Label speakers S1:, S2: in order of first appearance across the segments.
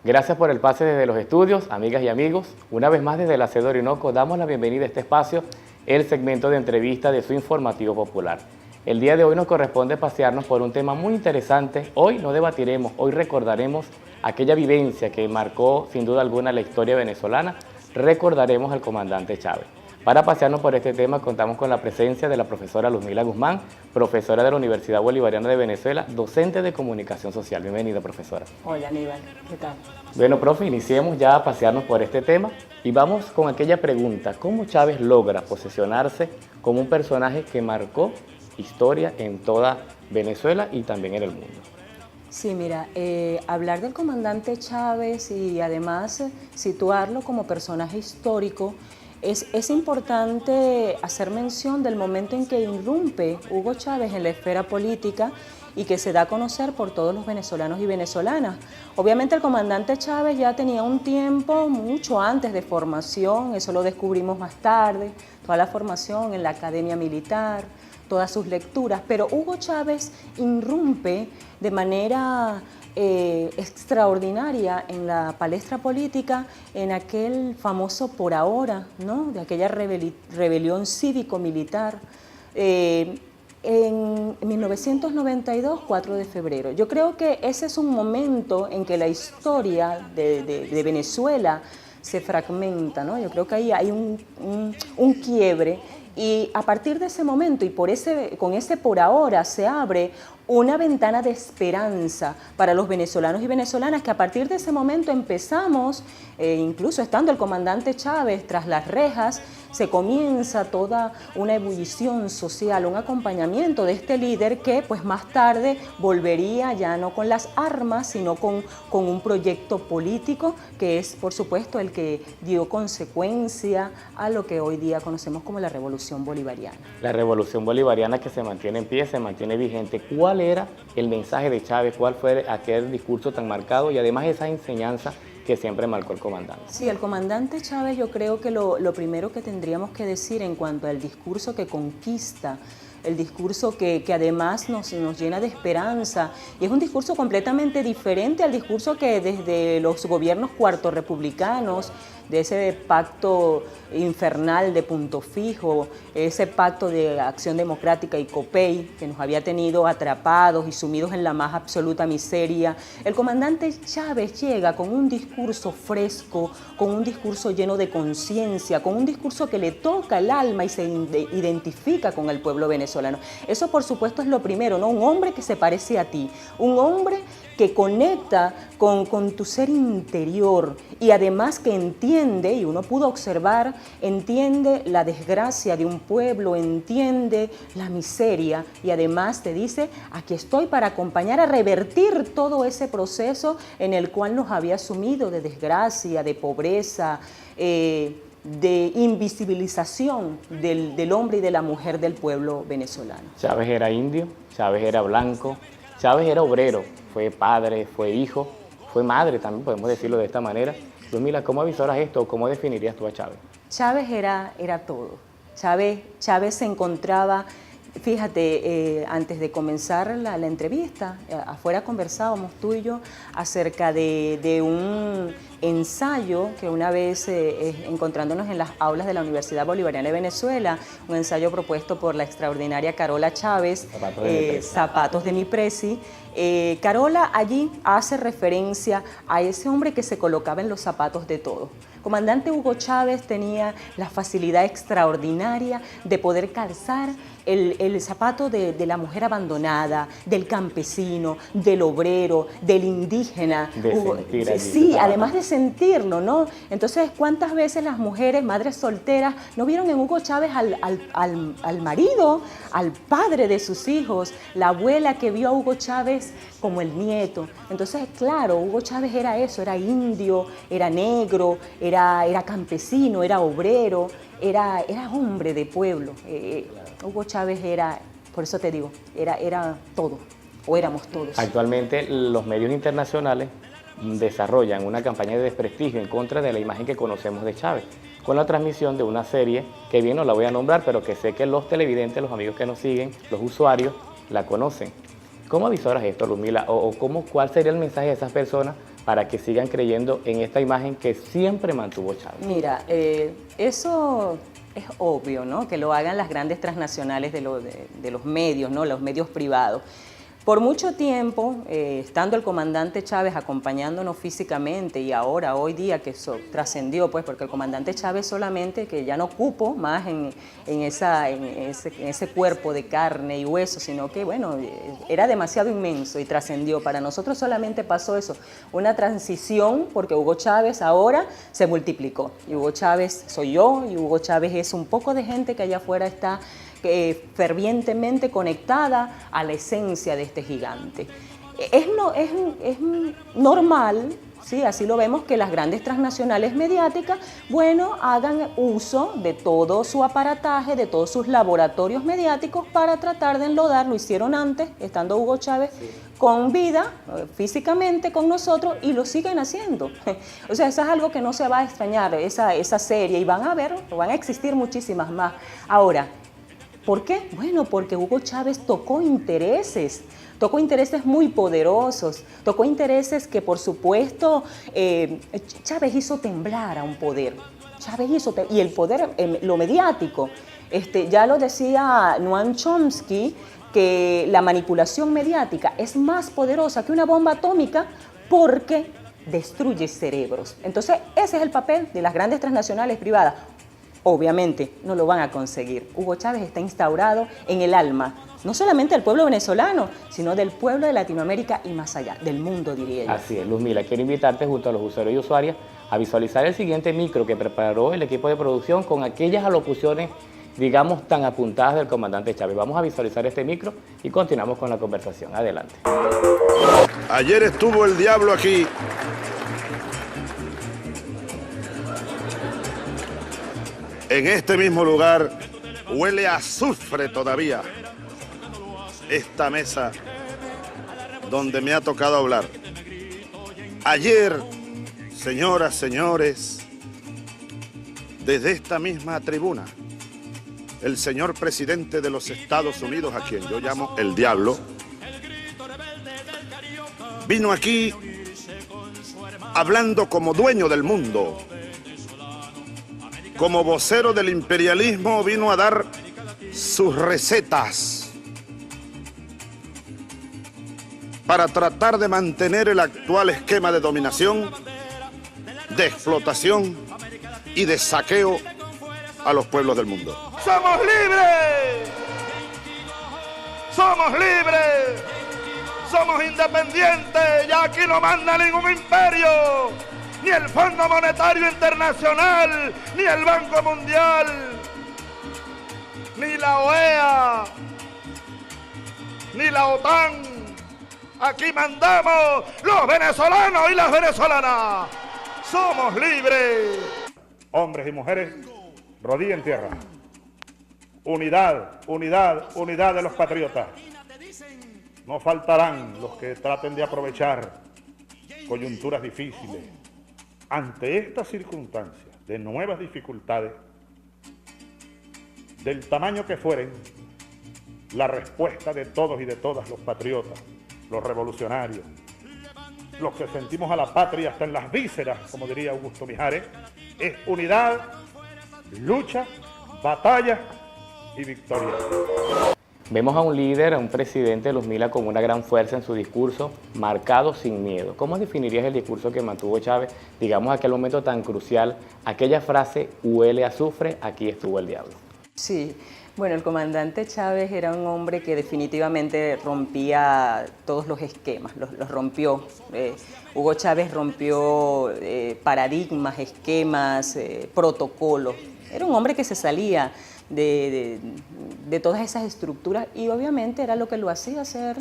S1: Gracias por el pase desde los estudios, amigas y amigos. Una vez más desde la sede de Orinoco damos la bienvenida a este espacio, el segmento de entrevista de su informativo popular. El día de hoy nos corresponde pasearnos por un tema muy interesante. Hoy no debatiremos, hoy recordaremos aquella vivencia que marcó sin duda alguna la historia venezolana. Recordaremos al comandante Chávez. Para pasearnos por este tema contamos con la presencia de la profesora Luzmila Guzmán, profesora de la Universidad Bolivariana de Venezuela, docente de comunicación social. Bienvenida, profesora.
S2: Hola, Aníbal, ¿qué tal?
S1: Bueno, profe, iniciemos ya a pasearnos por este tema y vamos con aquella pregunta: ¿cómo Chávez logra posicionarse como un personaje que marcó historia en toda Venezuela y también en el mundo?
S2: Sí, mira, hablar del comandante Chávez y además situarlo como personaje histórico, es importante hacer mención del momento en que irrumpe Hugo Chávez en la esfera política y que se da a conocer por todos los venezolanos y venezolanas. Obviamente el comandante Chávez ya tenía un tiempo mucho antes de formación, eso lo descubrimos más tarde, toda la formación en la academia militar, todas sus lecturas, pero Hugo Chávez irrumpe de manera extraordinaria en la palestra política en aquel famoso por ahora, ¿no? De aquella rebelión cívico-militar en 1992, 4 de febrero. Yo creo que ese es un momento en que la historia de Venezuela se fragmenta, ¿no? Yo creo que ahí hay un quiebre. Y a partir de ese momento y con ese por ahora se abre una ventana de esperanza para los venezolanos y venezolanas, que a partir de ese momento empezamos, incluso estando el comandante Chávez tras las rejas, se comienza toda una ebullición social, un acompañamiento de este líder que pues más tarde volvería ya no con las armas, sino con un proyecto político que es por supuesto el que dio consecuencia a lo que hoy día conocemos como la Revolución Bolivariana.
S1: La Revolución Bolivariana que se mantiene en pie, se mantiene vigente. ¿Cuál era el mensaje de Chávez? ¿Cuál fue aquel discurso tan marcado y además esa enseñanza que siempre marcó el comandante?
S2: Sí, el comandante Chávez, yo creo que lo primero que tendríamos que decir en cuanto al discurso que conquista, el discurso que además nos llena de esperanza, y es un discurso completamente diferente al discurso que desde los gobiernos cuarto-republicanos, de ese pacto infernal de Punto Fijo, ese pacto de Acción Democrática y COPEI que nos había tenido atrapados y sumidos en la más absoluta miseria. El comandante Chávez llega con un discurso fresco, con un discurso lleno de conciencia, con un discurso que le toca el alma y se identifica con el pueblo venezolano. Eso por supuesto es lo primero, ¿no? Un hombre que se parece a ti, un hombre que conecta con tu ser interior y además que entiende, y uno pudo observar, entiende la desgracia de un pueblo, entiende la miseria y además te dice: aquí estoy para acompañar a revertir todo ese proceso en el cual nos había sumido de desgracia, de pobreza, de invisibilización del hombre y de la mujer del pueblo venezolano.
S1: Chávez era indio, Chávez era blanco, Chávez era obrero, fue padre, fue hijo, fue madre también, podemos decirlo de esta manera. Luzmila, ¿cómo avisoras esto? ¿Cómo definirías tú a Chávez?
S2: Chávez era todo. Chávez se encontraba, fíjate, antes de comenzar la entrevista, afuera conversábamos tú y yo acerca de un ensayo que una vez encontrándonos en las aulas de la Universidad Bolivariana de Venezuela, un ensayo propuesto por la extraordinaria Carola Chávez, Zapatos de mi Presi. Carola allí hace referencia a ese hombre que se colocaba en los zapatos de todos. Comandante Hugo Chávez tenía la facilidad extraordinaria de poder calzar el zapato de la mujer abandonada, del campesino, del obrero, del indígena. Sí, además de sentirlo, ¿no? Entonces, ¿cuántas veces las mujeres, madres solteras, no vieron en Hugo Chávez al marido, al padre de sus hijos, la abuela que vio a Hugo Chávez como el nieto? Entonces, claro, Hugo Chávez era eso, era indio, era negro, era campesino, era obrero, era hombre de pueblo. Hugo Chávez era, por eso te digo, era todo, o éramos todos.
S1: Actualmente los medios internacionales desarrollan una campaña de desprestigio en contra de la imagen que conocemos de Chávez, con la transmisión de una serie que bien no la voy a nombrar, pero que sé que los televidentes, los amigos que nos siguen, los usuarios, la conocen. ¿Cómo avisoras esto, Luzmila? ¿O cuál sería el mensaje de esas personas para que sigan creyendo en esta imagen que siempre mantuvo Chávez?
S2: Mira, eso es obvio, ¿no? Que lo hagan las grandes transnacionales de los medios, ¿no? Los medios privados. Por mucho tiempo, estando el comandante Chávez acompañándonos físicamente y ahora, hoy día, que eso trascendió, pues, porque el comandante Chávez solamente, que ya no cupo más en ese cuerpo de carne y hueso, sino que, bueno, era demasiado inmenso y trascendió. Para nosotros solamente pasó eso, una transición, porque Hugo Chávez ahora se multiplicó. Y Hugo Chávez soy yo, y Hugo Chávez es un poco de gente que allá afuera está fervientemente conectada a la esencia de este gigante. Es normal, ¿sí? Así lo vemos, que las grandes transnacionales mediáticas, bueno, hagan uso de todo su aparataje, de todos sus laboratorios mediáticos para tratar de enlodar. Lo hicieron antes, estando Hugo Chávez con vida, físicamente con nosotros, y lo siguen haciendo. O sea, eso es algo que no se va a extrañar, esa serie, y van a existir muchísimas más. Ahora, ¿por qué? Bueno, porque Hugo Chávez tocó intereses muy poderosos, tocó intereses que, por supuesto, Chávez hizo temblar a un poder. Y el poder, lo mediático. Ya lo decía Noam Chomsky, que la manipulación mediática es más poderosa que una bomba atómica porque destruye cerebros. Entonces, ese es el papel de las grandes transnacionales privadas. Obviamente no lo van a conseguir. Hugo Chávez está instaurado en el alma, no solamente del pueblo venezolano, sino del pueblo de Latinoamérica y más allá, del mundo, diría yo.
S1: Así es, Luzmila, quiero invitarte junto a los usuarios y usuarias a visualizar el siguiente micro que preparó el equipo de producción con aquellas alocuciones, digamos, tan apuntadas del comandante Chávez. Vamos a visualizar este micro y continuamos con la conversación. Adelante.
S3: Ayer estuvo el diablo aquí. En este mismo lugar huele a azufre todavía esta mesa donde me ha tocado hablar. Ayer, señoras, señores, desde esta misma tribuna, el señor presidente de los Estados Unidos, a quien yo llamo el diablo, vino aquí hablando como dueño del mundo. Como vocero del imperialismo vino a dar sus recetas para tratar de mantener el actual esquema de dominación, de explotación y de saqueo a los pueblos del mundo. ¡Somos libres! ¡Somos libres! ¡Somos independientes! ¡Ya aquí no manda ningún imperio! Ni el Fondo Monetario Internacional, ni el Banco Mundial, ni la OEA, ni la OTAN. Aquí mandamos los venezolanos y las venezolanas. ¡Somos libres!
S4: Hombres y mujeres, rodilla en tierra. Unidad, unidad, unidad de los patriotas. No faltarán los que traten de aprovechar coyunturas difíciles. Ante estas circunstancias de nuevas dificultades, del tamaño que fueren, la respuesta de todos y de todas los patriotas, los revolucionarios, los que sentimos a la patria hasta en las vísceras, como diría Augusto Mijares, es unidad, lucha, batalla y victoria.
S1: Vemos a un líder, a un presidente, Luzmila, con una gran fuerza en su discurso, marcado sin miedo. ¿Cómo definirías el discurso que mantuvo Chávez, digamos, aquel momento tan crucial, aquella frase, huele a azufre, aquí estuvo el diablo?
S2: Sí, bueno, el comandante Chávez era un hombre que definitivamente rompía todos los esquemas, los rompió. Hugo Chávez rompió paradigmas, esquemas, protocolos. Era un hombre que se salía de todas esas estructuras y obviamente era lo que lo hacía ser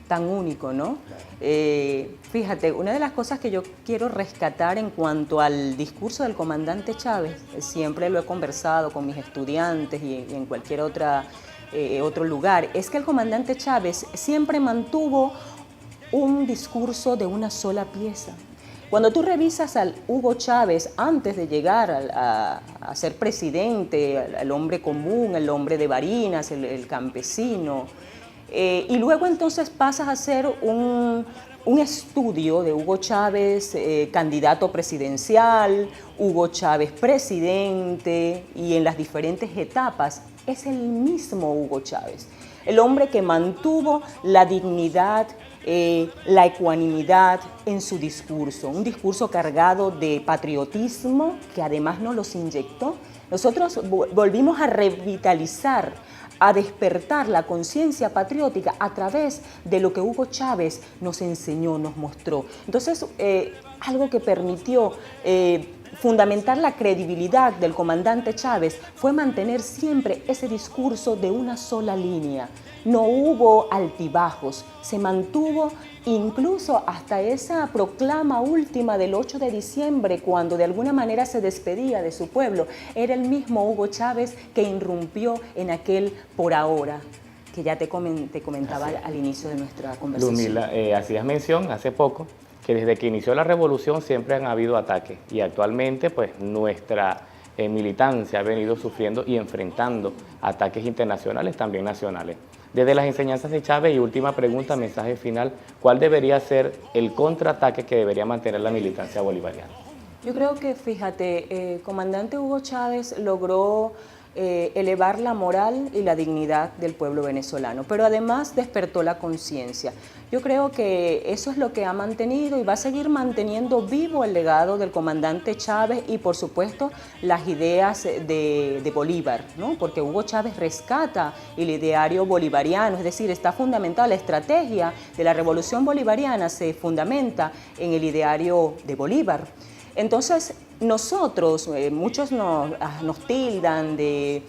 S2: tan único, ¿no? Fíjate, una de las cosas que yo quiero rescatar en cuanto al discurso del comandante Chávez, siempre lo he conversado con mis estudiantes y en cualquier otro lugar, es que el comandante Chávez siempre mantuvo un discurso de una sola pieza. Cuando tú revisas al Hugo Chávez antes de llegar a ser presidente, al hombre común, el hombre de Barinas, el campesino, y luego entonces pasas a ser un un estudio de Hugo Chávez, candidato presidencial, Hugo Chávez presidente y en las diferentes etapas, es el mismo Hugo Chávez. El hombre que mantuvo la dignidad, la ecuanimidad en su discurso, un discurso cargado de patriotismo que además nos los inyectó. Nosotros volvimos a revitalizar, a despertar la conciencia patriótica a través de lo que Hugo Chávez nos enseñó, nos mostró. Entonces, algo que permitió fundamentar la credibilidad del comandante Chávez fue mantener siempre ese discurso de una sola línea. No hubo altibajos, se mantuvo incluso hasta esa proclama última del 8 de diciembre, cuando de alguna manera se despedía de su pueblo. Era el mismo Hugo Chávez que irrumpió en aquel por ahora, que ya te comentaba al inicio de nuestra conversación.
S1: Ludmila, hacías mención hace poco que desde que inició la revolución siempre han habido ataques y actualmente pues nuestra militancia ha venido sufriendo y enfrentando ataques internacionales, también nacionales. Desde las enseñanzas de Chávez, y última pregunta, mensaje final, ¿cuál debería ser el contraataque que debería mantener la militancia bolivariana?
S2: Yo creo que, fíjate, comandante Hugo Chávez logró elevar la moral y la dignidad del pueblo venezolano, pero además despertó la conciencia. Yo creo que eso es lo que ha mantenido y va a seguir manteniendo vivo el legado del comandante Chávez y, por supuesto, las ideas de Bolívar, ¿no? Porque Hugo Chávez rescata el ideario bolivariano, es decir, está fundamentada la estrategia de la revolución bolivariana, se fundamenta en el ideario de Bolívar. Entonces, nosotros, muchos nos tildan de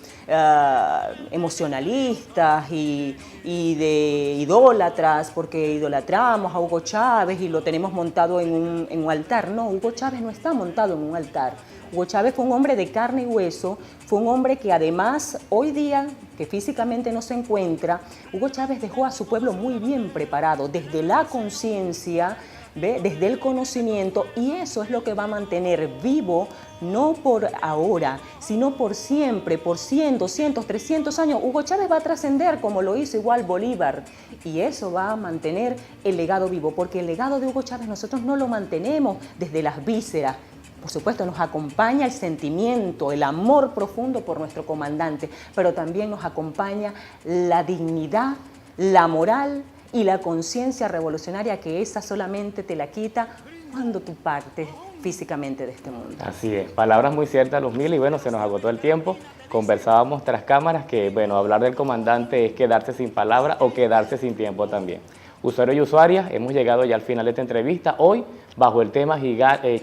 S2: emocionalistas y de idólatras, porque idolatramos a Hugo Chávez y lo tenemos montado en un altar. No, Hugo Chávez no está montado en un altar. Hugo Chávez fue un hombre de carne y hueso, fue un hombre que además hoy día, que físicamente no se encuentra, Hugo Chávez dejó a su pueblo muy bien preparado, desde la conciencia, desde el conocimiento, y eso es lo que va a mantener vivo, no por ahora, sino por siempre, por 100, 200, 300 años. Hugo Chávez va a trascender como lo hizo igual Bolívar, y eso va a mantener el legado vivo, porque el legado de Hugo Chávez nosotros no lo mantenemos desde las vísceras. Por supuesto, nos acompaña el sentimiento, el amor profundo por nuestro comandante, pero también nos acompaña la dignidad, la moral y la conciencia revolucionaria, que esa solamente te la quita cuando tú partes físicamente de este mundo.
S1: Así es, palabras muy ciertas, Ludmila, y bueno, se nos agotó el tiempo. Conversábamos tras cámaras que, bueno, hablar del comandante es quedarse sin palabras o quedarse sin tiempo también. Usuarios y usuarias, hemos llegado ya al final de esta entrevista, hoy bajo el tema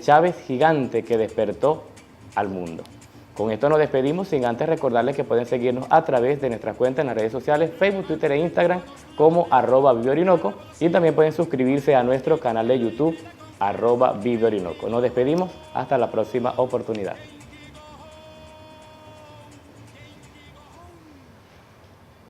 S1: Chávez gigante que despertó al mundo. Con esto nos despedimos, sin antes recordarles que pueden seguirnos a través de nuestras cuentas en las redes sociales, Facebook, Twitter e Instagram, como @ViveOrinoco, y también pueden suscribirse a nuestro canal de YouTube, @ViveOrinoco. Nos despedimos, hasta la próxima oportunidad.